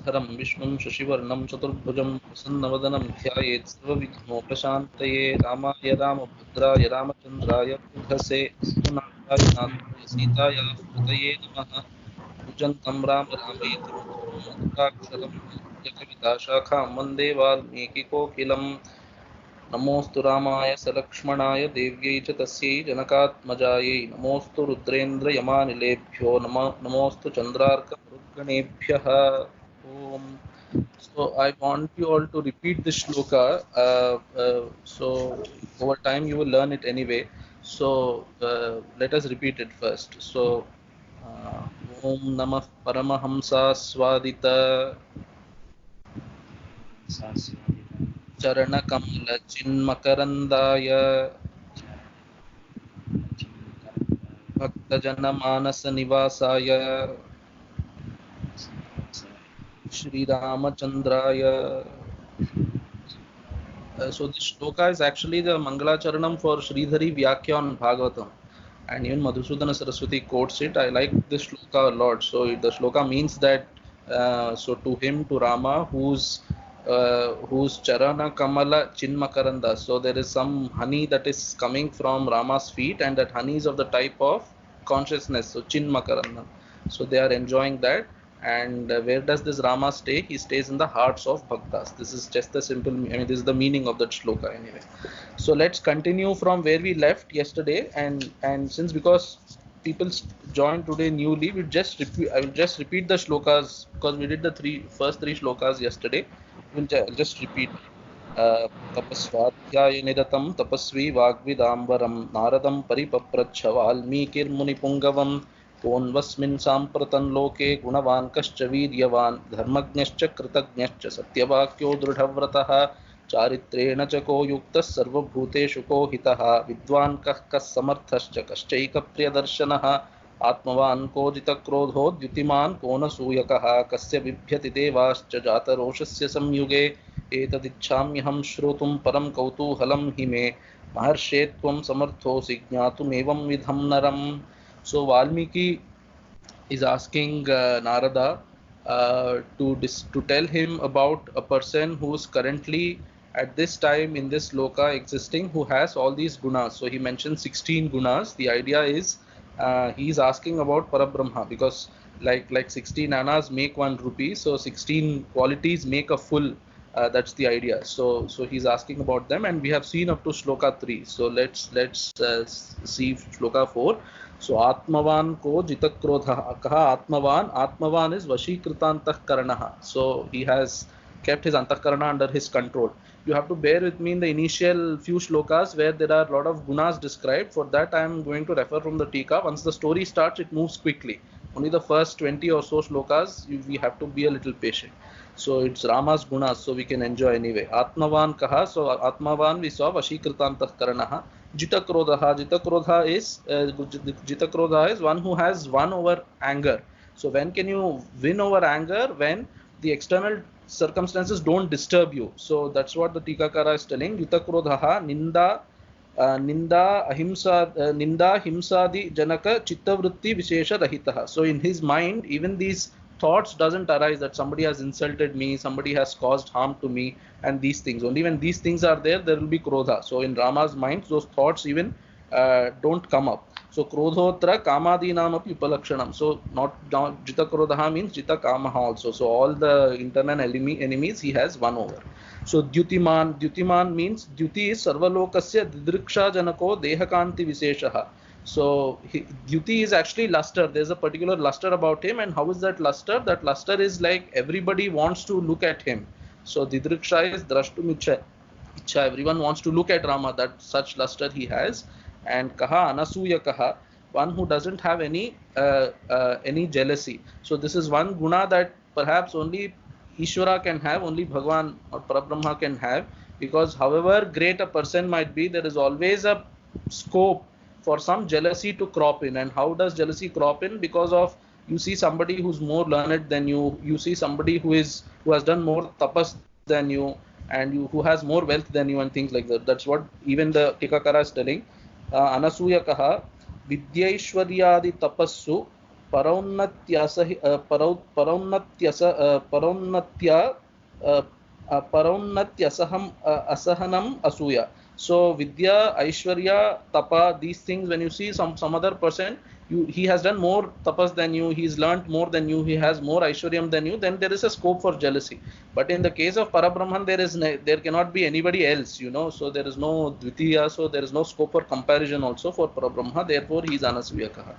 शुक्लांबरधरं विष्णुं शशिवर्णं चतुर्भुजं प्रसन्नवदनं ध्यायेत् सर्वविघ्नोपशान्तये। रामाय रामभद्राय रामचन्द्राय वेधसे रघुनाथाय नाथाय सीतायाः पतये नमः। कूजन्तं राम रामेति मधुराक्षरम् आरुह्य वन्दे वाल्मीकिकोकिलम्। नमोऽस्तु रामाय सलक्ष्मणाय देव्यै च तस्यै जनकात्मजायै। नमोऽस्तु रुद्रेन्द्रयमानिलेभ्यो नमोऽस्तु चन्द्रार्कमरुद्गणेभ्यः। ॐ. So I want you all to repeat this shloka. So over time you will learn it anyway. So let us repeat it first. So Om Namah Paramahamsa Swadita Charanakamal Chinmakarandaaya भक्तजनमानसनिवासाय श्रीरामचन्द्राय. So this shloka is actually the Mangalacharanam for Sridhari Vyakhya on Bhagavatam, and even Madhusudana Saraswati quotes it. I like this shloka a lot. So the shloka means that so to him, to Rama, whose Charana Kamala Chinmakaranda. So there is some honey that is coming from Rama's feet, and that honey is of the type of consciousness. So Chinmakaranda. So they are enjoying that. And where does this Rama stay? He stays in the hearts of bhaktas. This is just the simple, this is the meaning of that shloka anyway. So let's continue from where we left yesterday. And since because people joined today newly, I will just repeat the shlokas because we did the first three shlokas yesterday. We'll just repeat. तपस्वाध्याय निरतं तपस्वी वाग्विदाम्बरं नारदं परिपप्रच्छ वाल्मीकिर्मुनिपुङ्गवम् कोऽन्वस्मिन् साम्प्रतं लोके गुणवान् कश्च वीर्यवान् धर्मज्ञश्च कृतज्ञश्च सत्यवाक्यो दृढव्रतः चारित्रेण च को युक्तः सर्वभूतेषु को हितः विद्वान् कः समर्थश्च कश्चैकप्रियदर्शनः आत्मवान् को जितक्रोधो द्युतिमान् को न सूयकः कस्य बिभ्यति देवाश्च जातरोषस्य संयुगे एतदिच्छाम्यहं श्रोतुं परं कौतूहलं हि मे महर्षे त्वं समर्थोऽसि ज्ञातुमेवं विधं नरम्. So Valmiki is asking Narada to tell him about a person who is currently at this time in this loka existing, who has all these gunas. So he mentioned 16 gunas. The idea is he is asking about Parabrahma, because like 16 annas make 1 rupee, so 16 qualities make a full. That's the idea. So he's asking about them, and we have seen up to shloka 3. So let's see shloka 4. So Atmavan ko jitakrodha. Kaha Atmavan? Atmavan is Vashikritantahkaranaha. So he has kept his antahkarana under his control. You have to bear with me in the initial few shlokas where there are a lot of gunas described. For that I am going to refer from the Tika. Once the story starts, it moves quickly. Only the first 20 or so shlokas, we have to be a little patient. So it's Rama's gunas, so we can enjoy anyway. Atmavan kaha. So Atmavan we saw Vashikritantahkaranaha. Jitakrodha. Jitakrodha is one who has won over anger. So when can you win over anger? When the external circumstances don't disturb you. So that's what the Tikakara is telling. Jitakrodha ninda ninda himsadi janaka chittavritti vishesha rahitaha. So in his mind, even these thoughts doesn't arise that somebody has insulted me, somebody has caused harm to me, and these things. Only when these things are there, there will be krodha. So in Rama's mind, those thoughts even don't come up. So krodhotra kamadinam api upalakshanam. So not jita krodha means jita kamaha also. So all the internal enemies he has won over. So Dyutiman means Dyuti is sarvalokasya didriksha janako dehakanti viseshaha. So Dyuti is actually luster. There's a particular luster about him. And how is that luster? That luster is like everybody wants to look at him. So Didriksha is drashtum ichha. Everyone wants to look at Rama. That such luster he has. And kaha anasuya kaha, one who doesn't have any jealousy. So this is one guna that perhaps only Ishvara can have, only Bhagwan or Parabrahma can have. Because however great a person might be, there is always a scope for some jealousy to crop in. And how does jealousy crop in? Because of, you see somebody who's more learned than you, you see somebody who has done more tapas than you, and who has more wealth than you, and things like that. That's what even the Tikakara is telling. Anasuya kaha vidyaishwaryadi tapassu परौन्नत्यसहि परौन्नत्य परौन्नत्यसहम असहनम असूया. So Vidya, Aishwarya, Tapa, these things, when you see some other person, he has done more tapas than you, he's learnt more than you, he has more Aishwaryam than you, then there is a scope for jealousy. But in the case of Parabrahman, there cannot be anybody else, you know, so there is no Dvitiya, so there is no scope for comparison also for Parabrahma, therefore he is Anasuyakaha.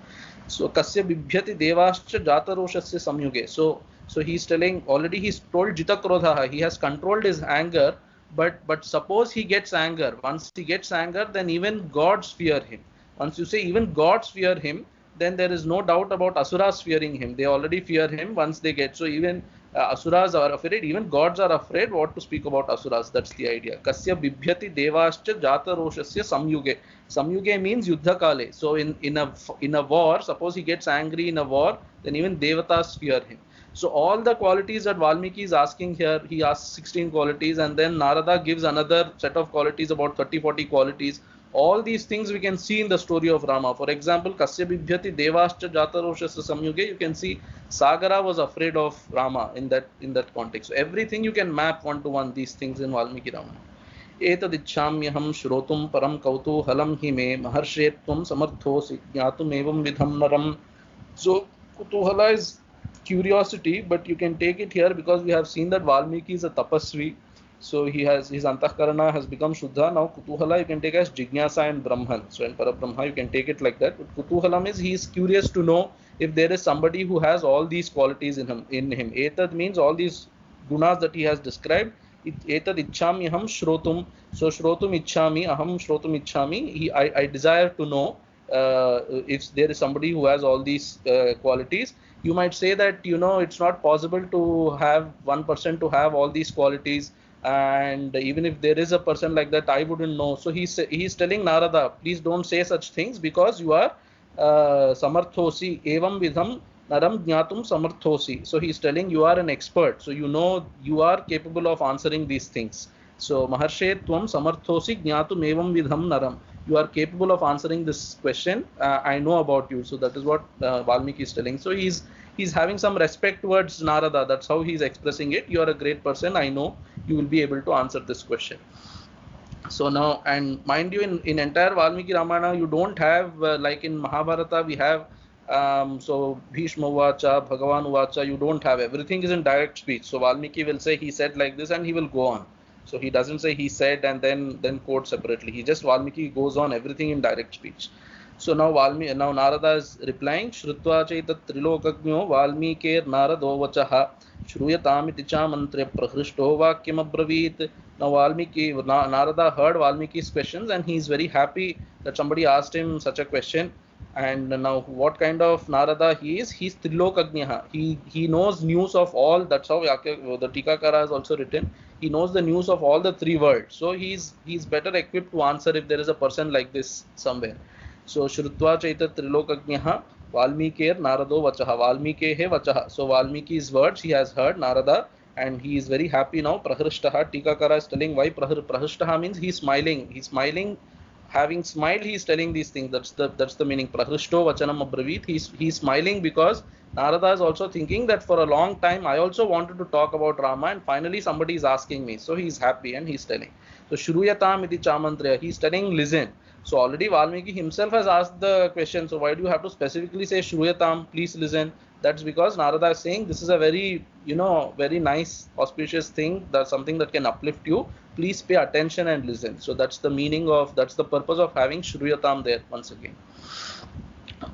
So Kasya Bibhyati Devascha Jataroshasya Samyuge. So he's telling, already he's told Jita Krodha, he has controlled his anger, but suppose he gets anger. Once he gets anger, then even gods fear him. Once you say even gods fear him, then there is no doubt about asuras fearing him. They already fear him once they get. So even asuras are afraid, even gods are afraid. What to speak about asuras? That's the idea. Kasya bibhyati devascha jata roshasya samyuge. Samyuge means yuddha kale. So in a war, suppose he gets angry in a war, then even devatas fear him. So all the qualities that Valmiki is asking here, he asks 16 qualities, and then Narada gives another set of qualities, about 30-40 qualities. All these things we can see in the story of Rama. For example, Kasya Bibhyati Devascha Jataroshasya Samyuge, you can see Sagara was afraid of Rama in that context. So everything you can map one to one, these things in Valmiki Ramayana. एतदिच्छाम्यहं श्रोतुं परं कौतूहलं हि मे महर्षे त्वं समर्थोऽसि ज्ञातुमेवं विधं नरम्. So Kutuhala is curiosity, but you can take it here because we have seen that Valmiki is a tapasvi, so his antahkarana has become Shuddha. Now Kutuhala you can take as Jignasa and Brahman. So in Parabrahma you can take it like that. But Kutuhalam is he is curious to know if there is somebody who has all these qualities in him. Etad means all these gunas that he has described. Etad ichhamyaham shrotum. So shrotum ichhami, aham shrotum ichhami. I desire to know if there is somebody who has all these qualities. You might say that, you know, it's not possible to have one person to have all these qualities, and even if there is a person like that, I wouldn't know. So he's telling Narada, please don't say such things, because you are samarthosi evam vidham naram jnatum samarthosi. So he's telling you are an expert, so you know you are capable of answering these things. So Maharshe tvam samarthosi jnatum evam vidham naram. You are capable of answering this question. I know about you. So that is what Valmiki is telling. So he's having some respect towards Narada. That's how he's expressing it. You are a great person. I know you will be able to answer this question. So now, and mind you, in entire Valmiki Ramayana, you don't have like in Mahabharata we have so Bhishma Uvacha, Bhagavan Uvacha. You don't have, everything is in direct speech. So Valmiki will say he said like this, and he will go on. So he doesn't say he said and then quote separately. He just, Valmiki goes on everything in direct speech. So now Narada is replying, Shrutva chaitat trilokagno Valmikir Narado vachaha Shruyatamiti cha mantre prahrishto vakyam abravit. Now Narada heard Valmiki's questions, and he is very happy that somebody asked him such a question. And now what kind of Narada he is? He's Trilokagnya. He knows news of all. That's how the Tikakara has also written. He knows the news of all the three worlds. So he's better equipped to answer if there is a person like this somewhere. So Shrutva Chaita Trilokagnya Valmikir Narado Vachaha. Valmikehe Vachaha. So Valmiki's words he has heard, Narada, and he is very happy now. Prahrishtaha. Tikakara is telling why Prahrishtaha means he's smiling. He's smiling. Having smiled, he is telling these things. That's the meaning. Prahrishto vachanam abravit. He's smiling because Narada is also thinking that for a long time I also wanted to talk about Rama, and finally somebody is asking me. So he's happy and he's telling. So Shruyatam iti chamantraya. He's telling listen. So already Valmiki himself has asked the question. So why do you have to specifically say Shruyatam? Please listen. That's because Narada is saying this is a very, very nice, auspicious thing. That's something that can uplift you. Please pay attention and listen. So that's the meaning of, that's the purpose of having Shruyatam there once again.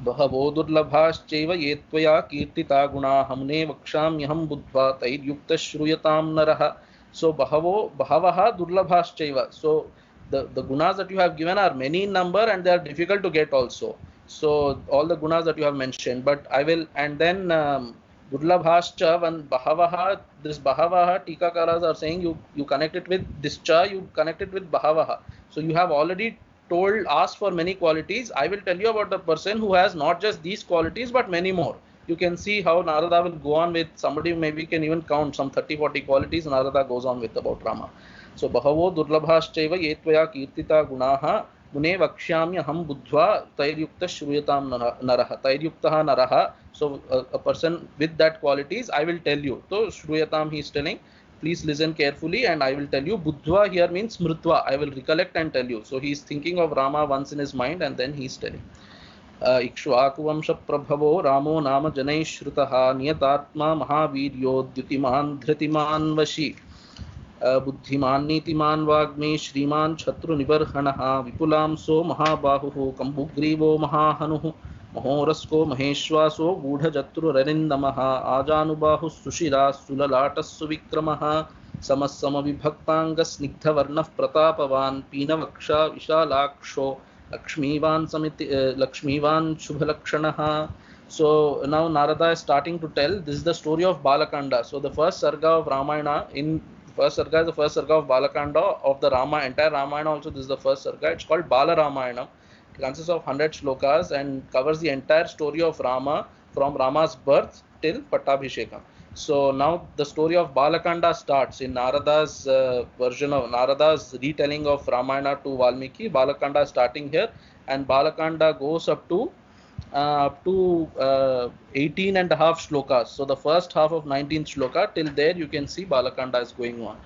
Bahavo durlabhaschaiva yetvaya kirtita guna hamne vakshamyaham buddha tairyukta Shruyatam naraha. So bahavaha durlabhaschaiva. So the gunas that you have given are many in number, and they are difficult to get also. So all the gunas that you have mentioned, but I will, and then Durlabhascha and Bahavaha, this Bahavaha, Tikakaras are saying you connect it with this cha, you connect it with Bahavaha. So you have already asked for many qualities. I will tell you about the person who has not just these qualities but many more. You can see how Narada will go on with, somebody maybe can even count some 30-40 qualities Narada goes on with about Rama. So Bahavo Durlabhaschaiva Yetvaya Kirtita Gunaha मुने वक्ष्याम्यहं बुद्ध्वा तैर्युक्तः श्रूयतां नरः. तैर्युक्तः नरः. So a person with that qualities, I will tell you. So shruyatam, he is telling, please listen carefully and I will tell you. Buddhva here means smrutva, I will recollect and tell you. So he is thinking of Rama once in his mind and then he is telling. इक्ष्वाकुवंशप्रभवो रामो नाम जनैः श्रुतः नियतात्मा महावीर्यो द्युतिमान् धृतिमान् वशी बुद्धिमान् नीतिमान् वाग्मी श्रीमान् शत्रुनिबर्हणः विपुलांसो महाबाहुः कम्बुग्रीवो महाहनुः महोरस्को महेश्वासो गूढजत्रुररिन्दमः आजानुबाहुः सुशिराः सुललाटः सुविक्रमः समसमविभक्ताङ्गस्निग्धवर्णः प्रतापवान् पीनवक्षा विशालाक्षो लक्ष्मीवान् शुभलक्षणः. So now Narada is starting to tell, this is the story of Balakanda. So the first sarga of Ramayana, in first sarga is the first sarga of Balakanda of the Rama, entire Ramayana also this is the first sarga. It's called Bala Ramayana. It consists of 100 shlokas and covers the entire story of Rama from Rama's birth till Pattabhishekam. So now the story of Balakanda starts in Narada's version of Narada's retelling of Ramayana to Valmiki. Balakanda starting here, and Balakanda goes up to 18 and a half shlokas. So the first half of 19th shloka till there you can see Balakanda is going on.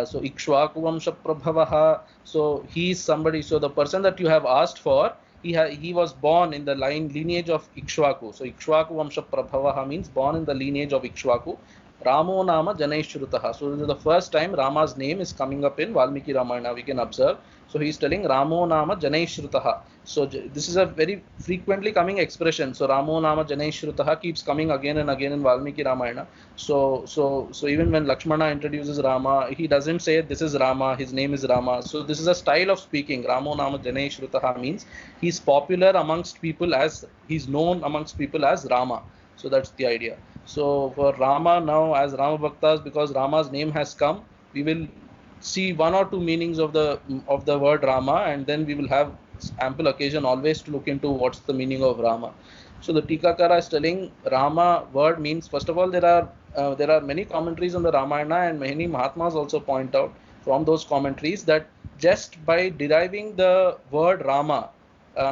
So Ikshvaku Vamsha Prabhavaha. So he is somebody. So the person that you have asked for, he was born in the lineage of Ikshvaku. So Ikshvaku Vamsha Prabhavaha means born in the lineage of Ikshvaku. Ramo Nama Janai. So this is the first time Rama's name is coming up in Valmiki Ramayana. We can observe. So he is telling Ramo Nama Janai. So this is a very frequently coming expression. So Ramo Nama Janai keeps coming again and again in Valmiki Ramayana. So even when Lakshmana introduces Rama, he doesn't say this is Rama, his name is Rama. So this is a style of speaking. Ramo Nama Janai means he's popular amongst people as he's known amongst people as Rama. So that's the idea. So for Rama now, as Rama Bhaktas, because Rama's name has come, we will see one or two meanings of the word Rama, and then we will have ample occasion always to look into what's the meaning of Rama. So the Tikakara is telling Rama word means, first of all, there are many commentaries on the Ramayana, and many Mahatmas also point out from those commentaries that just by deriving the word Rama,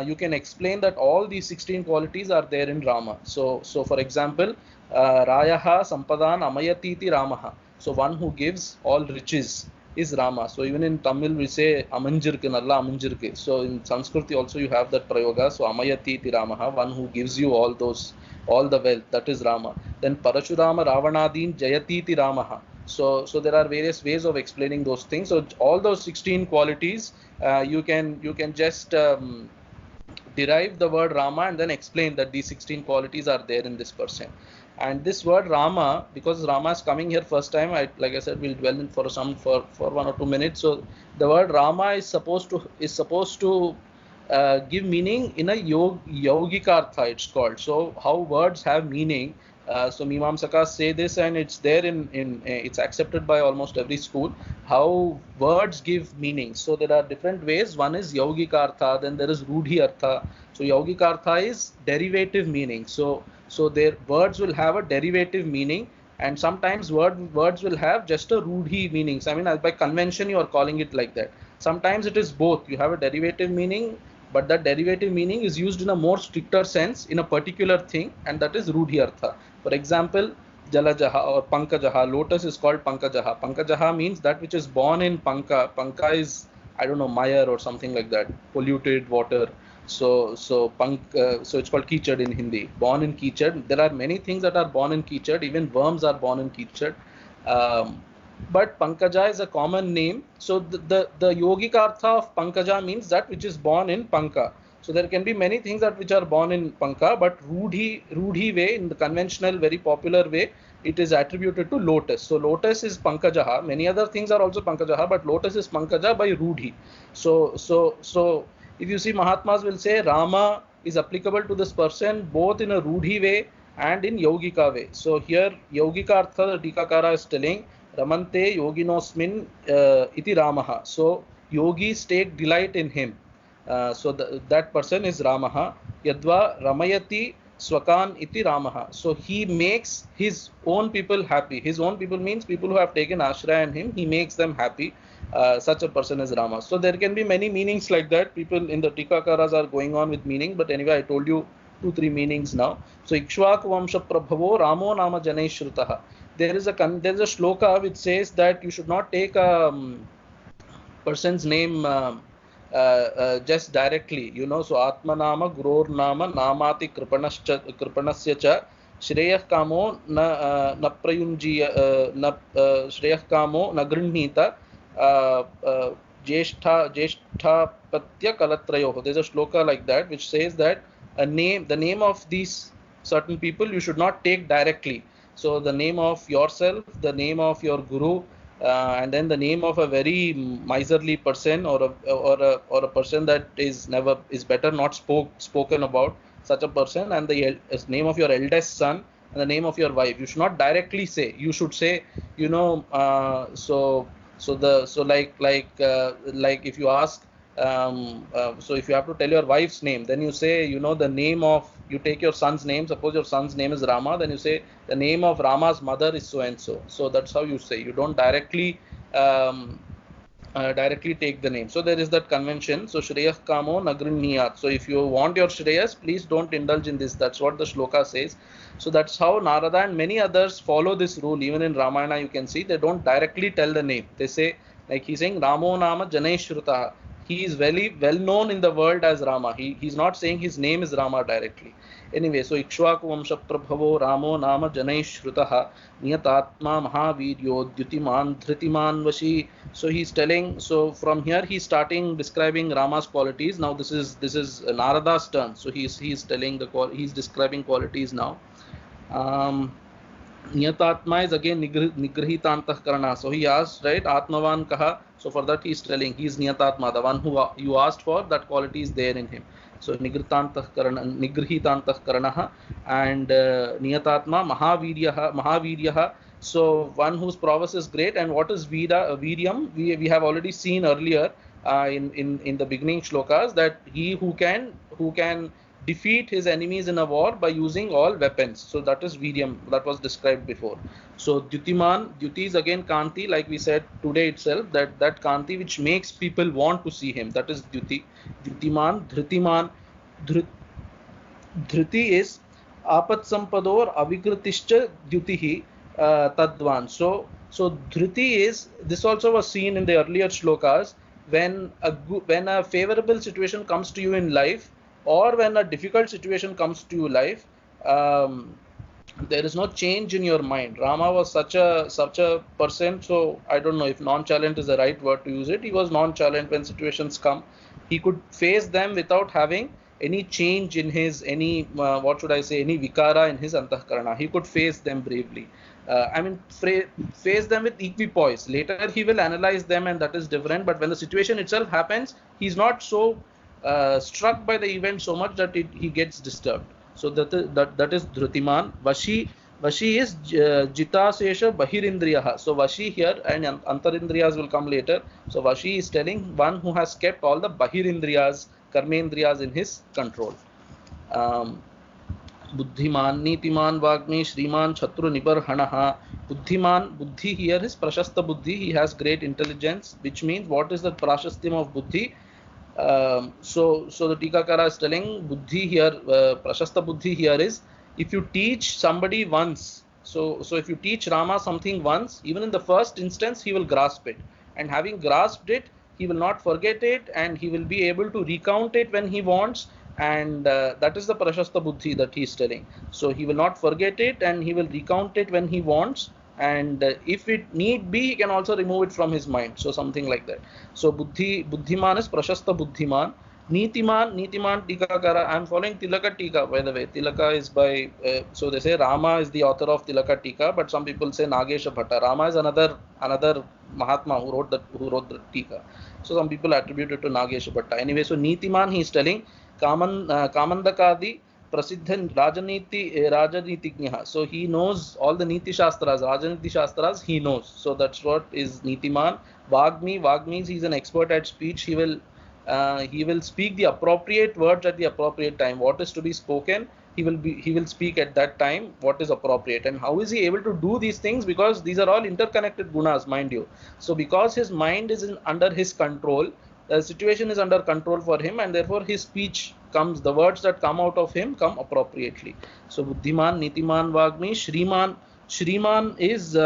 you can explain that all these 16 qualities are there in Rama. So for example, Rayaha Sampadan Amayatiti Ramaha. So one who gives all riches is Rama. So even in Tamil we say Amanjirke, Nalla Amanjirke. So in Sanskriti also you have that prayoga. So Amayatiti Ramaha, one who gives you all the wealth, that is Rama. Then Parashurama Ravanadin Jayatiti Ramaha. So there are various ways of explaining those things. So all those 16 qualities, you can just derive the word Rama and then explain that these 16 qualities are there in this person. And this word Rama, because Rama is coming here first time, like I said, we'll dwell in for 1 or 2 minutes. So the word Rama is supposed to give meaning in a yogikartha, it's called. So how words have meaning. So Mimamsakas say this, and it's there it's accepted by almost every school, how words give meaning. So there are different ways. One is yogikartha, then there is rudhi artha. So yogikartha is derivative meaning. So their words will have a derivative meaning, and sometimes words will have just a rudhi meanings. I mean, by convention you are calling it like that. Sometimes it is both. You have a derivative meaning, but that derivative meaning is used in a more stricter sense in a particular thing, and that is rudhi artha. For example, Jalajaha or Pankajaha, lotus is called Pankajaha. Pankajaha means that which is born in Panka. Panka is, I don't know, mire or something like that, polluted water. So it's called Kichad in Hindi. Born in Kichad. There are many things that are born in Kichad. Even worms are born in Kichad. But Pankaja is a common name. So the yogic artha of Pankaja means that which is born in Panka. So there can be many things which are born in Panka, but Rudhi way, in the conventional, very popular way, it is attributed to lotus. So lotus is Pankajaha. Many other things are also Pankajaha, but lotus is Pankaja by Rudhi. So if you see, Mahatmas will say Rama is applicable to this person both in a Rudhi way and in Yogika way. So here Yogika artha, the Tikakara is telling Ramante yoginosmin iti Ramaha. So yogis take delight in him. So that person is Ramaha. Yadva Ramayati Swakan iti Ramaha. So he makes his own people happy. His own people means people who have taken ashraya in him. He makes them happy. such a person is Rama. So there can be many meanings like that. People in the Tikakaras are going on with meaning, but anyway, I told you 2-3 meanings now. So Ikshvaku Vamsha Prabhavo Ramo Nama Janai Shrutaha. There is a shloka which says that you should not take a person's name just directly, you know. So Atma Nama Guror Nama Namati Kripanasya Cha Shreyah Kamo na Prayunji na Shreyah Kamo na Grihnita Jeshtha Patya Kalatrayo. There's a shloka like that which says that the name of these certain people you should not take directly. So the name of yourself, the name of your guru, and then the name of a very miserly person or a person that is better not spoken about, such a person, and the name of your eldest son and the name of your wife. You should not directly say. You should say, you know, like if you ask, so if you have to tell your wife's name, then you say, you know, the name of, you take your son's name. Suppose your son's name is Rama, then you say the name of Rama's mother is so and so. So that's how you say. You don't directly take the name. So there is that convention. So Shreyah Kamo Nagrihniyat. So if you want your Shreyas, please don't indulge in this. That's what the shloka says. So that's how Narada and many others follow this rule. Even in Ramayana, you can see they don't directly tell the name. They say, like he's saying, Ramo Nama Janai Shrutaha. He is very well known in the world as Rama. He's not saying his name is Rama directly. Anyway, so Ikshvaku Vamsha Prabhavo Ramo Nama Janai Shrutaha Niyatatma Mahaviryo Dyutiman Dhritiman Vashi. So he's telling, so from here he's starting describing Rama's qualities. Now this is Narada's turn. So he's describing qualities now. Niyatatma is again Nigrihitantah Karana. So he asked, right, Atmavan Kaha. So for that he's telling he's Niyatatma, the one who you asked for, that quality is there in him. So Nigrihitantah Karanaha and Niyatatma Mahaviryaha. So one whose prowess is great. And what is Viryam? We have already seen earlier in the beginning shlokas that he who can defeat his enemies in a war by using all weapons. So that is Viryam, that was described before. So Dyuti is again Kanti, like we said today itself, that Kanti which makes people want to see him, that is Dyuti. Dhritiman. Dhriti is Apat Sampador Avikritischa Dyutihi Tadvan. So Dhriti is, this also was seen in the earlier shlokas, when a favorable situation comes to you in life, or when a difficult situation comes to your life, there is no change in your mind. Rama was such a person, so I don't know if nonchalant is the right word to use it. He was nonchalant when situations come. He could face them without having any change in his, any vikara in his antahkarana. He could face them bravely. Face them with equipoise. Later he will analyze them, and that is different. But when the situation itself happens, he's not so struck by the event so much that he gets disturbed. So that is Dhrutiman. Vashi is Jitasesha Bahirindriyaha. So Vashi here and Antarindriyas will come later. So Vashi is telling one who has kept all the Bahirindriyas, Karmendriyas in his control. Buddhiman, Nitiman, Vagmi, Shriman, Chatru, Nibarhanaha. Buddhi here is Prashasta Buddhi. He has great intelligence, which means what is the Prashastyam of Buddhi? So the Tikakara is telling Buddhi here, Prashasta Buddhi here is, if you teach somebody once, so if you teach Rama something once, even in the first instance he will grasp it, and having grasped it, he will not forget it, and he will be able to recount it when he wants, and that is the Prashasta Buddhi that he is telling. So he will not forget it, and he will recount it when he wants, and if it need be, he can also remove it from his mind. So something like that. So Buddhiman is Prashasta Buddhiman. Nitiman Tikakara. I am following Tilaka Tika, by the way. Tilaka is by, so they say Rama is the author of Tilaka Tika, but some people say Nagesha Bhatta. Rama is another Mahatma who wrote the Tika. So some people attribute it to Nagesha Bhatta. Anyway, so Nitiman he is telling Kamandakadi Prasiddhan Rajanitijñah. So he knows all the Niti Shastras, Rajaniti Shastras he knows. So that's what is Nitiman. Vagmi, he is an expert at speech. He will speak the appropriate words at the appropriate time. What is to be spoken he will speak at that time what is appropriate. And how is he able to do these things? Because these are all interconnected gunas, mind you. So because his mind is under his control, the situation is under control for him, and therefore his speech comes, the words that come out of him come appropriately. So buddhiman, nitiman, vagmi, shriman is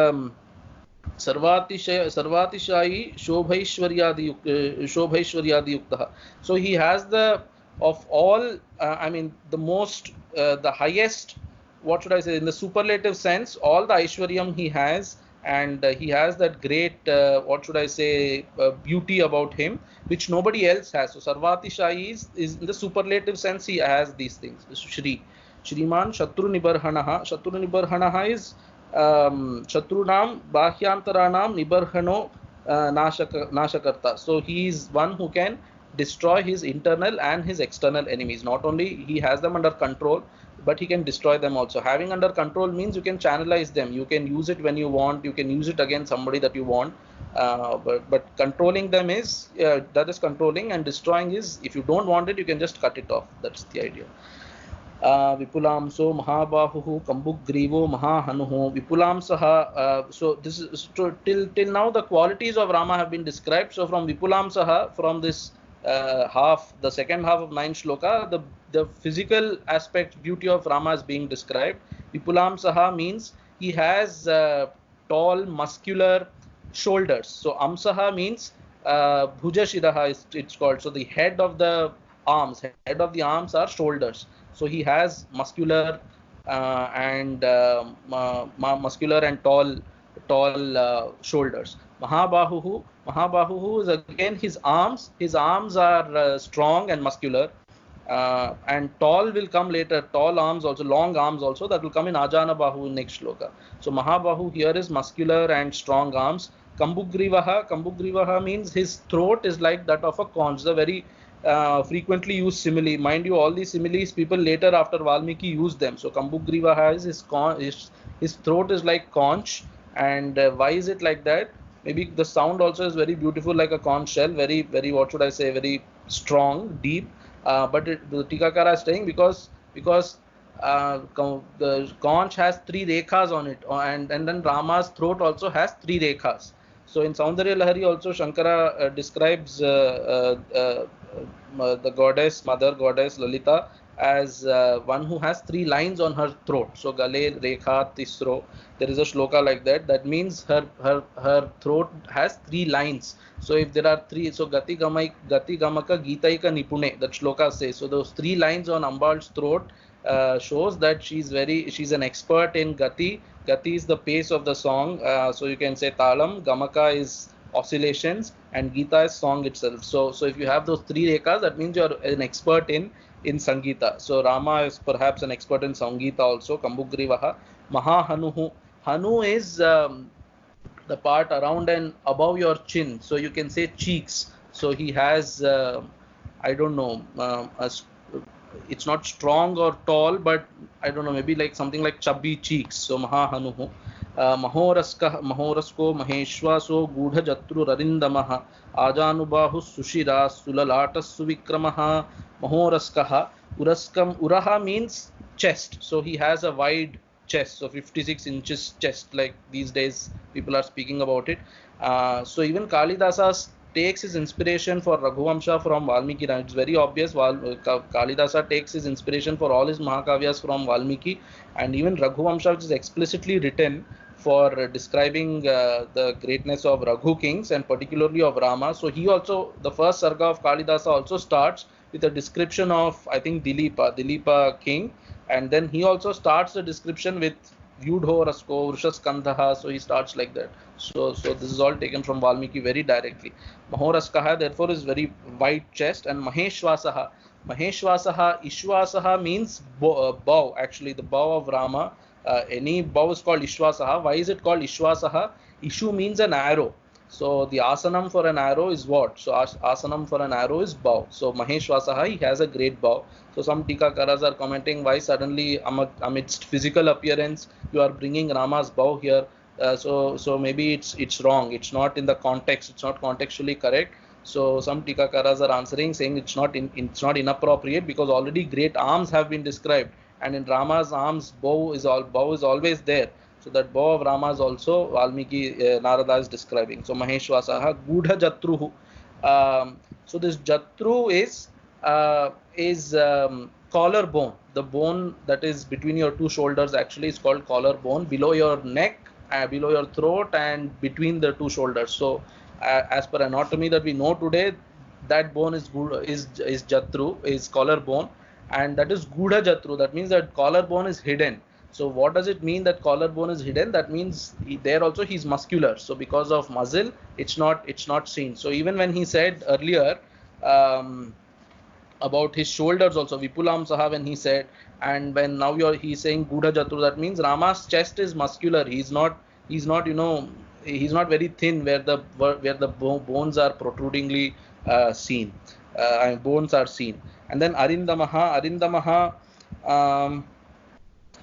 सर्वातिशायी शोभैश्वर्यादि युक्तः. So he has the, of all, I mean the most, the highest, what should I say, in the superlative sense, all the Aishwaryam he has, and he has that great, what should I say, beauty about him, which nobody else has. So Sarvatishayi is in the superlative sense, he has these things. Shriman Shatru Nibarhanaha. Shatru Nibarhanaha is Shatrunam Bahyantaranam Nibarhano Nashakarta. So he is one who can destroy his internal and his external enemies. Not only he has them under control, but he can destroy them also. Having under control means you can channelize them, you can use it when you want, you can use it against somebody that you want, but controlling them is, that is controlling, and destroying is, if you don't want it, you can just cut it off. That's the idea. Vipulamso Mahabahu Kambugrivo Mahahanuhu Vipulamsaha. So this is till now the qualities of Rama have been described. So from Vipulamsaha, from this half, the second half of 9th shloka, the physical aspect, beauty of Rama is being described. Vipulamsaha means he has tall, muscular shoulders. So Amsaha means Bhujashiraha, it's called. So the head of the arms are shoulders. So he has muscular and muscular and tall shoulders. Mahabahu is again his arms. His arms are strong and muscular, and tall will come later. Tall arms also, long arms also, that will come in Ajana Bahu in next shloka. So Mahabahu here is muscular and strong arms. Kambugrivaha means his throat is like that of a conch. The very frequently used simile. Mind you, all these similes people later after Valmiki used them. So Kambugrivaha is his throat is like conch. And why is it like that? Maybe the sound also is very beautiful, like a conch shell, very, very, what should I say, very strong, deep. But the Tikakara is saying because the conch has 3 rekhas on it, and then Rama's throat also has 3 rekhas. So in Saundarya Lahari also Shankara describes the goddess, mother goddess Lalita, as one who has 3 lines on her throat. So Gale Rekha Tisro. There is a shloka like that. That means her throat has 3 lines. So if there are 3, so Gati Gamaka Gitaika Nipune, that shloka says. So those 3 lines on Ambal's throat shows that she's an expert in Gati. Gati is the pace of the song. So you can say Talam, Gamaka is oscillations, and Gita is song itself. So if you have those 3 rekas, that means you're an expert in Sangita. So Rama is perhaps an expert in Sangita also. Kambugrivaha. Mahahanuhu. Hanu is the part around and above your chin. So you can say cheeks. So he has, I don't know, it's not strong or tall, but I don't know, maybe like something like chubby cheeks. So Mahahanuhu. Mahorasko Maheshwaso Gudha Jatru Rarindamaha Ajanubahu Sushira Sulalata Suvikramaha Mahoraskaha. Uraha means chest. So he has a wide chest, so 56 inches chest, like these days people are speaking about it. So even Kalidasa takes his inspiration for Raghuvamsha from Valmiki. It's very obvious. Kalidasa takes his inspiration for all his Mahakavyas from Valmiki, and even Raghuvamsha, which is explicitly written for describing the greatness of Raghu kings and particularly of Rama. So he also, the first Sarga of Kalidasa also starts with a description of, I think, Dilipa king, and then he also starts the description with Yudho Rasko Vrushaskandha. So he starts like that. So this is all taken from Valmiki very directly. Mahoraskaha therefore is very wide chest. And Maheshwasaha. Ishwasaha means bow. Actually, the bow of Rama. Any bow is called Ishwasaha. Why is it called Ishwasaha? Ishu means an arrow. So the asanam for an arrow is what? So asanam for an arrow is bow. So Maheshwasaha, he has a great bow. So some Tikakaras are commenting, why suddenly amidst physical appearance you are bringing Rama's bow here? So maybe it's wrong. It's not in the context. It's not contextually correct. So some Tikakaras are answering, saying it's not inappropriate, because already great arms have been described. and in Rama's arms bow is always there. So that bow of Rama is also Valmiki Narada is describing. So Maheshwasaha Gudha Jatruhu. So this Jatru is collarbone. The bone that is between your two shoulders actually is called collarbone, below your neck, below your throat, and between the two shoulders. So as per anatomy that we know today, that bone is Jatru, is collarbone, and that is Gudha Jatru. That means that collarbone is hidden. So what does it mean that collarbone is hidden? That means there also he's muscular. So because of muscle, it's not seen. So even when he said earlier um, about his shoulders also, Vipulam Saha, when he said, and when now he's saying Gudha Jatru, that means Rama's chest is muscular. He's not he's not very thin where the bones are protrudingly seen. Bones are seen. And then um,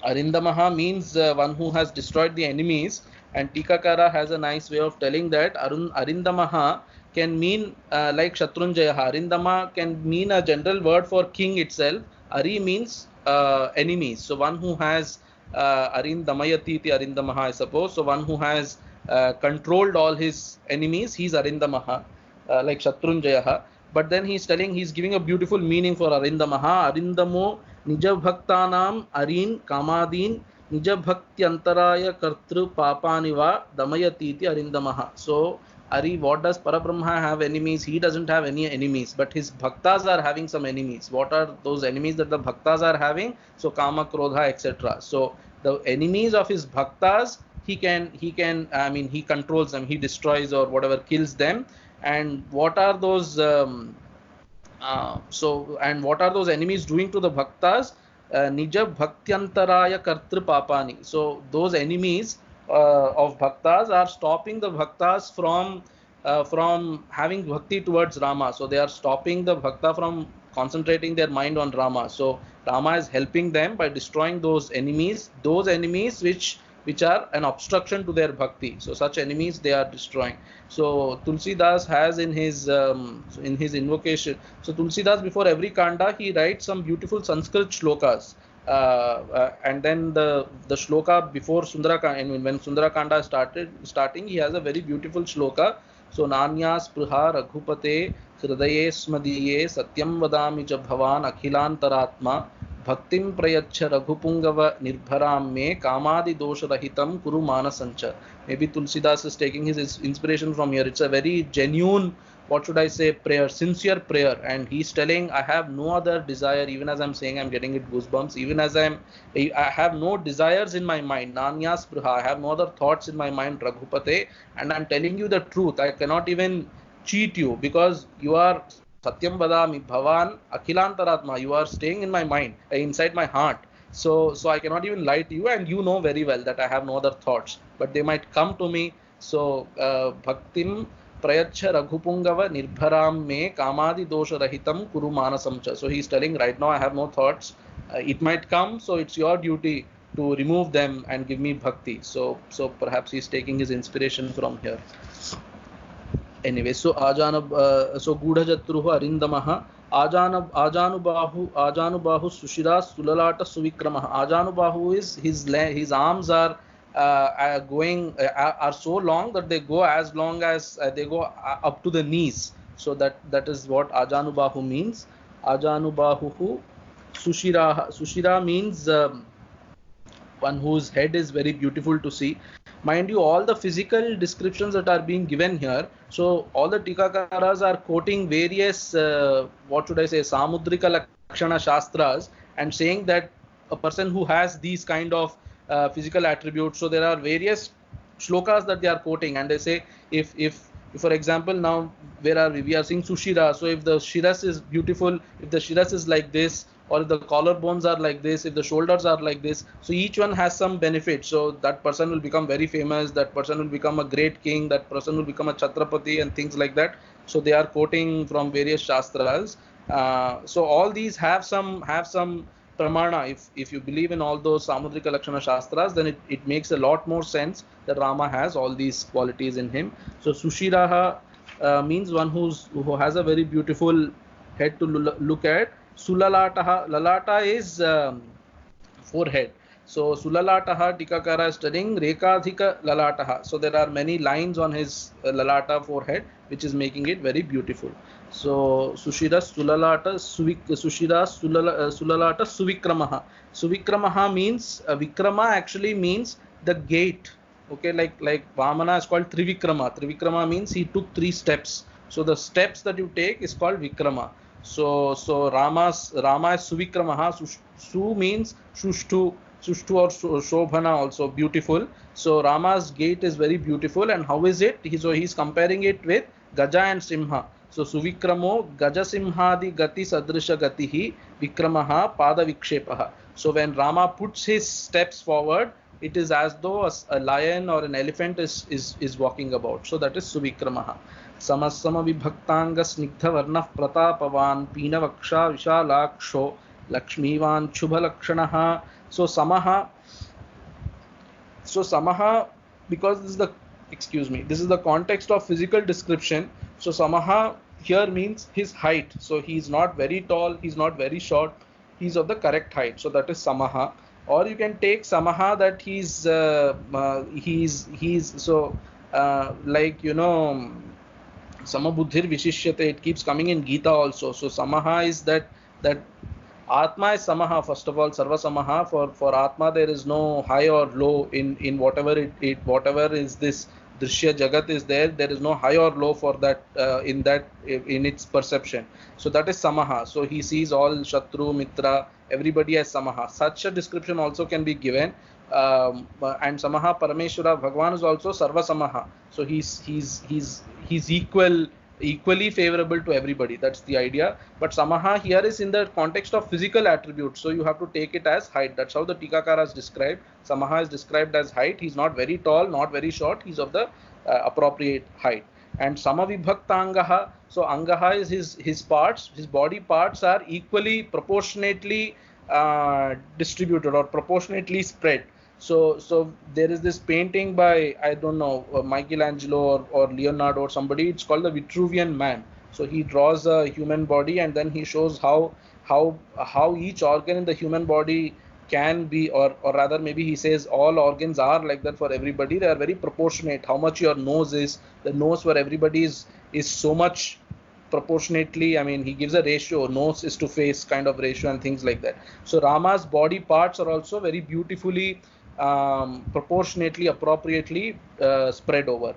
Arindamaha means one who has destroyed the enemies, and Tikakara has a nice way of telling that Arindamaha can mean like Shatrunjaya. Arindama can mean a general word for king itself. Ari means enemies. So one who has Arindamayati Arindamaha, I suppose. So one who has controlled all his enemies, he's Arindamaha, like Shatrunjaya. But then he's giving a beautiful meaning for Arindamaha. Arindamo Nija Bhaktanam Arin Kamadin Nija Bhaktyantaraaya Kartru Papaniva Damayatiti Arindamaha. So Ari, what does Parabrahma have enemies? He doesn't have any enemies, but his bhaktas are having some enemies. What are those enemies that the bhaktas are having? So Kama, Krodha, etc. So the enemies of his bhaktas, he controls them, he destroys or whatever, kills them. And what are those what are those enemies doing to the bhaktas? Nija Bhaktyantaraya Kartru Papani. So those enemies of bhaktas are stopping the bhaktas from having bhakti towards Rama. So they are stopping the bhakta from concentrating their mind on Rama. So Rama is helping them by destroying those enemies which are an obstruction to their bhakti. So such enemies they are destroying. So Tulsidas has in his invocation. So Tulsidas, before every kanda, he writes some beautiful Sanskrit shlokas. And then the shloka before Sundarakanda, when Sundarakanda starting, he has a very beautiful shloka. So Nanya Spruha Raghupate Hridaye Smadiye Satyam Vadami cha Bhavan Akhilantaratma Bhaktim Prayachha Raghupungava Nirbharam Me Kamadi Dosha Rahitam Kuru Manasancha. Maybe Tulsidas is taking his inspiration from here. It's a very genuine, what should I say, prayer, sincere prayer. And he's telling, I have no other desire. Even as I'm saying, I'm getting it goosebumps. Even as I have no desires in my mind. Nanya Spruha, I have no other thoughts in my mind, Raghupate. And I'm telling you the truth. I cannot even cheat you because you are Satyam Vadami Bhavan Akhilantaratma. You are staying in my mind, inside my heart. So I cannot even lie to you, and you know very well that I have no other thoughts, but they might come to me. So Bhaktim Prayachha Raghupungava Nirbharam Me Kamadi Dosha Rahitam Kuru Manasamcha. So he's telling right now I have no thoughts. It might come, so it's your duty to remove them and give me bhakti. So perhaps he's taking his inspiration from here. Anyway, so so Gudha Jatruhu Arindamaha Ajanubahu Sushira Sulalata Suvikramaha. Ajanubahu is his arms are are so long that they go as long as they go up to the knees. So that is what Ajanubahu means. Ajanubahu Sushira means one whose head is very beautiful to see. Mind you, all the physical descriptions that are being given here, so all the Tikakaras are quoting various, what should I say, Samudrika Lakshana Shastras, and saying that a person who has these kind of physical attributes, so there are various shlokas that they are quoting, and they say if for example, now where are we? We are seeing Sushira. So if the Shiras is beautiful, if the Shiras is like this, or if the collarbones are like this, if the shoulders are like this, so each one has some benefit. So that person will become very famous, that person will become a great king, that person will become a Chhatrapati and things like that. So they are quoting from various Shastras. So all these have some pramana. If you believe in all those Samudrika Lakshana Shastras, then it makes a lot more sense that Rama has all these qualities in him. So Sushiraha means one who has a very beautiful head to look at. Sulalataha, Lalata is forehead. So Sulalataha Tikakara is telling Rekadhika Lalataha. So there are many lines on his Lalata forehead, which is making it very beautiful. So Sushira Sulalata Sulalata Suvikramaha. Suvikramaha means Vikrama actually means the gate. Okay, like Vamana is called Trivikrama. Trivikrama means he took 3 steps. So the steps that you take is called Vikrama. So Rama is Suvikramaha. Su means Shushtu or Shobhana, also beautiful. So Rama's gait is very beautiful. And how is it? He's comparing it with Gaja and Simha. So Suvikramo Gaja Simhadi Gati Sadrisha Gatihi Vikramaha Pada Vikshepaha. So when Rama puts his steps forward, it is as though a lion or an elephant is walking about. So that is Suvikramaha. Samasama Vibhaktanga Snigdha Varnah Pratapavan Peenavaksha Vishalaksho Lakshmivan Shubhalakshanaha. So Samaha, because this is the context of physical description. So Samaha here means his height. So he's not very tall, he's not very short, he's of the correct height. So that is Samaha. Or you can take Samaha that he's like, you know, Samabuddhir Vishishyate, it keeps coming in Gita also. So Samaha is that Atma is Samaha, first of all, Sarva Samaha. For Atma there is no high or low in whatever whatever is this Drishya Jagat is there is no high or low for that in its perception. So that is Samaha. So he sees all Shatru, Mitra, everybody as Samaha. Such a description also can be given. And Samaha Parameshwara Bhagwan is also Sarva Samaha. So he's equally favorable to everybody. That's the idea. But Samaha here is in the context of physical attributes. So you have to take it as height. That's how the Tikakara is described. Samaha is described as height. He's not very tall, not very short. He's of the appropriate height. And Samavibhaktangaha. So Angaha is his parts. His body parts are equally proportionately distributed or proportionately spread. So there is this painting by, I don't know, Michelangelo or Leonardo or somebody. It's called the Vitruvian Man. So he draws a human body and then he shows how each organ in the human body can be, or rather maybe he says all organs are like that for everybody. They are very proportionate. How much your nose is, the nose for everybody is so much proportionately. I mean, he gives a ratio, nose is to face kind of ratio and things like that. So Rama's body parts are also very beautifully proportionately, appropriately spread over.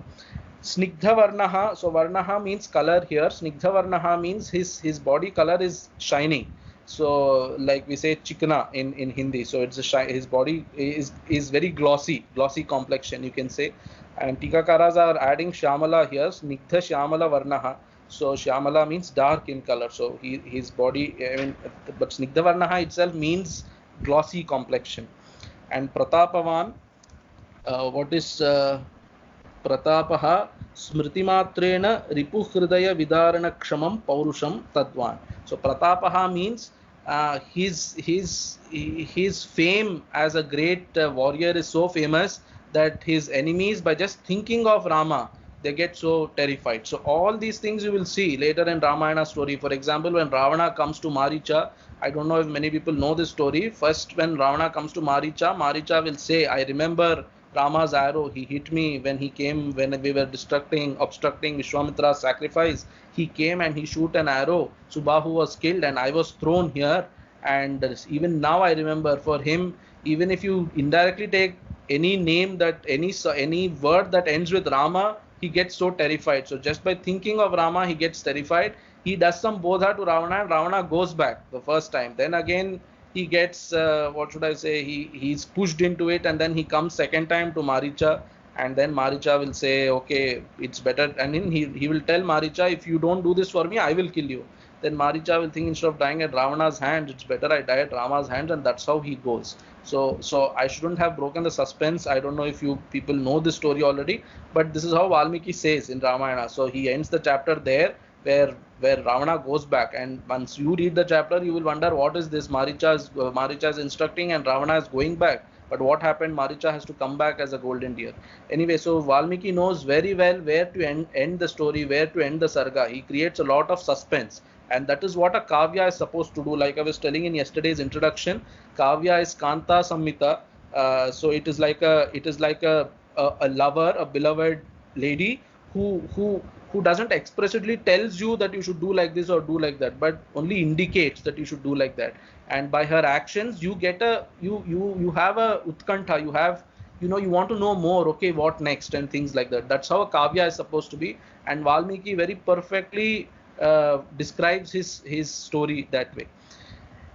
Snigdha Varnaha, so Varnaha means color here. Snigdha Varnaha means his body color is shining. So like we say Chikna in Hindi. So it's his body is very glossy complexion, you can say. And Tikakaras are adding Shyamala here, Snigdha Shyamala Varnaha. So Shyamala means dark in color. So his body, I mean, but Snigdha Varnaha itself means glossy complexion. And Pratapavan, what is Pratapaha? Smritimatrena Ripu Hridaya Vidarana Kshamam Paurusham Tadvan. So Pratapaha means his fame as a great warrior is so famous that his enemies, by just thinking of Rama, they get so terrified. So all these things you will see later in Ramayana story. For example, when Ravana comes to Maricha, I don't know if many people know this story. First, when Ravana comes to Maricha, Maricha will say, I remember Rama's arrow. He hit me when we were obstructing Vishwamitra's sacrifice. He came and he shoot an arrow. Subahu was killed and I was thrown here. And even now I remember, for him, even if you indirectly take any name that any word that ends with Rama, he gets so terrified. So just by thinking of Rama, he gets terrified. He does some bodha to Ravana and Ravana goes back the first time. Then again he gets, he's pushed into it, and then he comes second time to Maricha, and then Maricha will say, okay, it's better. And then he will tell Maricha, if you don't do this for me, I will kill you. Then Maricha will think, instead of dying at Ravana's hand, it's better I die at Rama's hand, and that's how he goes. So I shouldn't have broken the suspense. I don't know if you people know this story already, but this is how Valmiki says in Ramayana. So he ends the chapter there where Ravana goes back, and once you read the chapter, you will wonder, what is this? Maricha is instructing and Ravana is going back. But what happened? Maricha has to come back as a golden deer. Anyway, so Valmiki knows very well where to end the story, where to end the sarga. He creates a lot of suspense. and that is what a kavya is supposed to do. Like I was telling in yesterday's introduction, kavya is kanta samhita. So it is like a lover, a beloved lady who doesn't expressly tells you that you should do like this or do like that, but only indicates that you should do like that. And by her actions you get a you have a utkantha, you have, you know, you want to know more, okay, what next and things like that. That's how a kavya is supposed to be, and Valmiki very perfectly describes his story that way.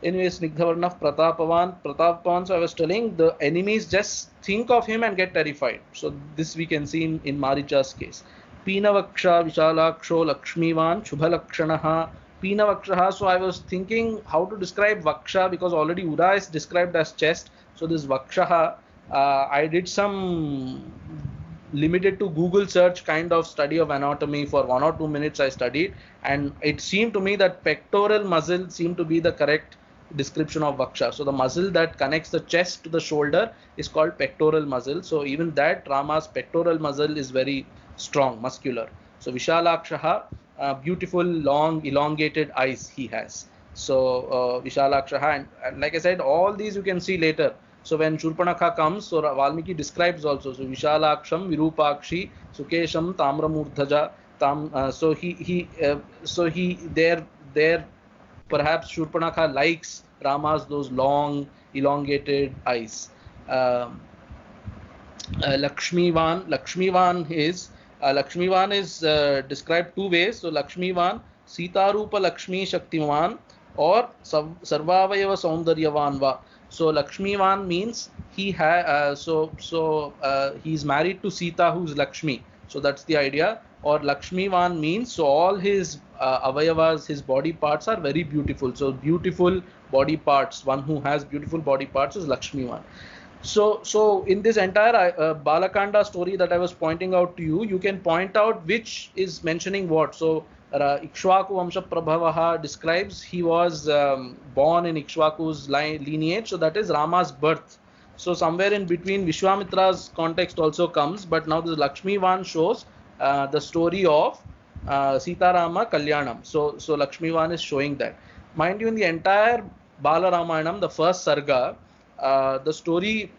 Anyways, Snigdhavarna Pratapavan, so I was telling, the enemies just think of him and get terrified. So this we can see in Maricha's case. Peenavaksha Vishalaksho Lakshmivan Shubhalakshanaha. Peenavakshaha, so I was thinking how to describe Vaksha, because already Ura is described as chest. So this Vakshaha, I did some limited to Google search kind of study of anatomy. For 1 or 2 minutes I studied, and it seemed to me that pectoral muscle seemed to be the correct description of Vaksha. So the muscle that connects the chest to the shoulder is called pectoral muscle. So even that, Rama's pectoral muscle is very strong, muscular. So Vishalakshaha, beautiful long elongated eyes he has. So Vishalakshaha, and like I said, all these you can see later. So when Shurpanakha comes, so Valmiki describes also. So Vishalaksham Virupakshi Sukesham Tamramurdhaja. So he there perhaps Shurpanakha likes Rama's those long elongated eyes. Lakshmivan is described two ways. So Lakshmivan, Sitarupa Lakshmi Shaktiman, or Sarvavayava Saundaryavan va. So Lakshmivan means he's married to Sita, who's Lakshmi. So that's the idea. Or Lakshmivan means, so all his avayavas, his body parts are very beautiful. So beautiful body parts, one who has beautiful body parts is Lakshmivan. So in this entire Balakanda story that I was pointing out to you, you can point out which is mentioning what. So Ikshvaku Vamsha Prabhavaha describes he was born in Ikshvaku's lineage, so that is Rama's birth. So somewhere in between Vishwamitra's context also comes, but now this Lakshmivan shows the story of Sita-Rama Kalyanam. So Lakshmivan is showing that. Mind you, in the entire Bala Ramayanam, the first Sarga, the story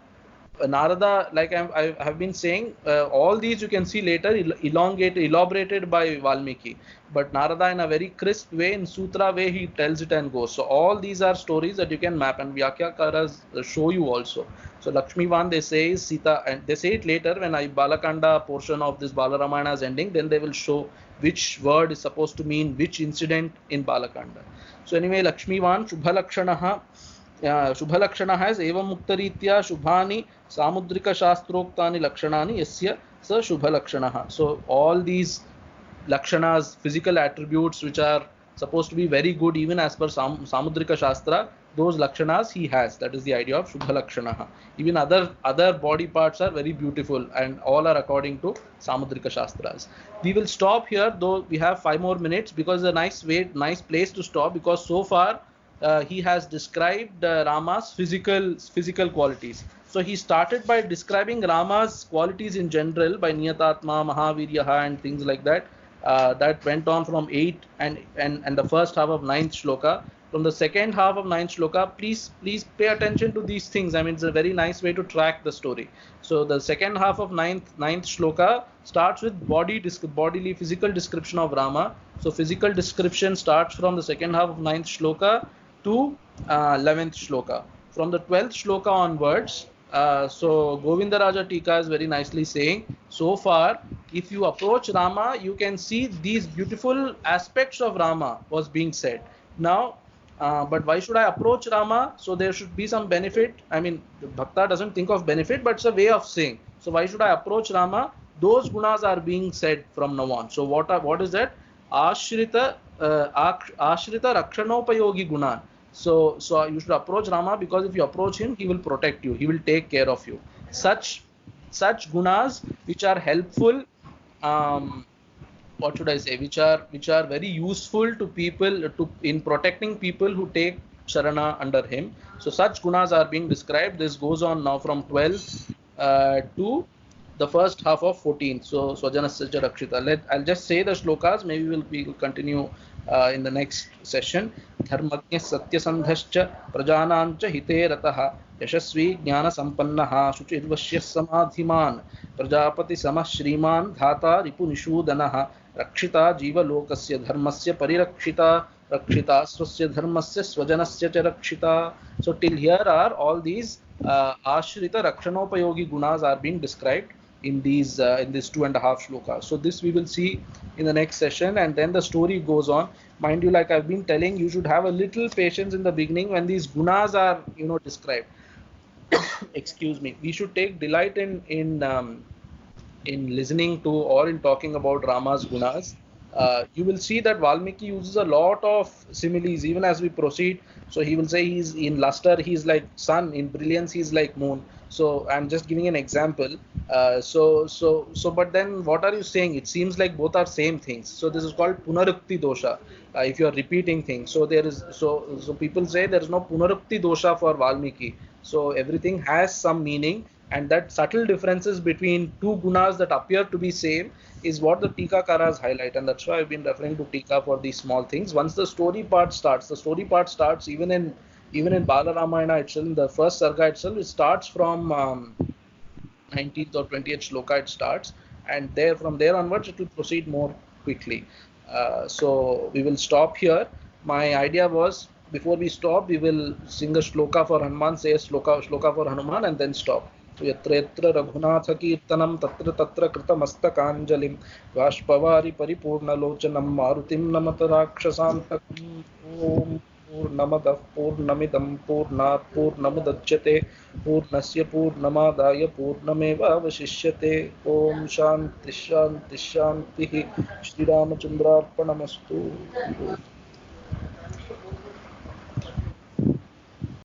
Narada, like I have been saying, all these you can see later elaborated by Valmiki, but Narada in a very crisp way, in sutra way, he tells it and goes. So all these are stories that you can map, and Vyakyakaras show you also. So Lakshmivan, they say, is Sita, and they say it later when Balakanda portion of this Bala Ramayana is ending, then they will show which word is supposed to mean which incident in Balakanda. So anyway, Lakshmivan Shubhalakshanaha. Shubhalakshana has evam muktaritya shubhani samudrika shastroktaani lakshanani yasya sa shubhalakshanaha. So all these lakshanas, physical attributes which are supposed to be very good even as per samudrika shastra, those lakshanas he has. That is the idea of shubhalakshanaha. Even other body parts are very beautiful, and all are according to samudrika shastras. We will stop here, though we have 5 more minutes, because it's a nice place to stop, because so far he has described Rama's physical qualities. So he started by describing Rama's qualities in general by Niyatatma, Mahaviryaha and things like that. That went on from 8 and the first half of 9th shloka. From the second half of 9th shloka, please pay attention to these things. I mean, it's a very nice way to track the story. So the second half of 9th shloka starts with bodily physical description of Rama. So physical description starts from the second half of 9th shloka to 11th shloka. From the 12th shloka onwards, so Govindaraja Tika is very nicely saying, so far, if you approach Rama, you can see these beautiful aspects of Rama was being said. Now, but why should I approach Rama? So there should be some benefit. I mean, the Bhakta doesn't think of benefit, but it's a way of saying. So why should I approach Rama? Those gunas are being said from now on. So what is that? Ashrita Rakshanopayogi Gunan. So you should approach Rama, because if you approach him, he will protect you. He will take care of you. Such gunas which are helpful, what should I say? Which are very useful to people in protecting people who take Sharana under him. So such gunas are being described. This goes on now from 12 to the first half of 14. So Swajanasya cha Rakshita. I'll just say the shlokas. Maybe we'll continue in the next session. Dharmagnya Satyasandhascha Prajanancha Hite Rataha Yashasvi Jnana Sampannaha Shuchirvashya Samadhiman Prajapati Samah Shriman Dhata Ripu Nishudanaha Rakshita Jiva Lokasya Dharmasya Parirakshita Rakshita Swasya Dharmasya Swajanasya cha Rakshita. So till here are all these Ashrita Rakshanopayogi gunas are being described in these in this 2.5 shlokas. So this we will see in the next session, and then the story goes on. Mind you, like I've been telling, you should have a little patience in the beginning when these gunas are described. Excuse me. We should take delight in listening to or in talking about Rama's gunas. You will see that Valmiki uses a lot of similes even as we proceed. So he will say he's in luster, he's like sun; in brilliance, he's like moon. So I'm just giving an example. But then what are you saying? It seems like both are same things. So this is called punarukti dosha. If you are repeating things, so there is so people say there is no punarukti dosha for Valmiki. So everything has some meaning, and that subtle differences between two gunas that appear to be same is what the Tikakaras highlight, and that's why I've been referring to Tika for these small things. Once the story part starts even in Bala Ramayana itself, in the first sarga itself, it starts from 19th or 20th shloka it starts, and from there onwards it will proceed more quickly. So we will stop here. My idea was, before we stop, we will sing a shloka for Hanuman, say a shloka for Hanuman, and then stop. So yatra yatra Raghunatha Kirtanam tatra tatra Kritamastakанjalim Vashpavari Paripurnalochanam Marutim Namata Rakshasantakam. Om Purnamadah Purnamidam Purnat Purnamudachyate Purnasya Purnamadaya Purnameva Vashishyate. Om Shanti Shanti Shanti. Shri Ramachandrarpanamastu.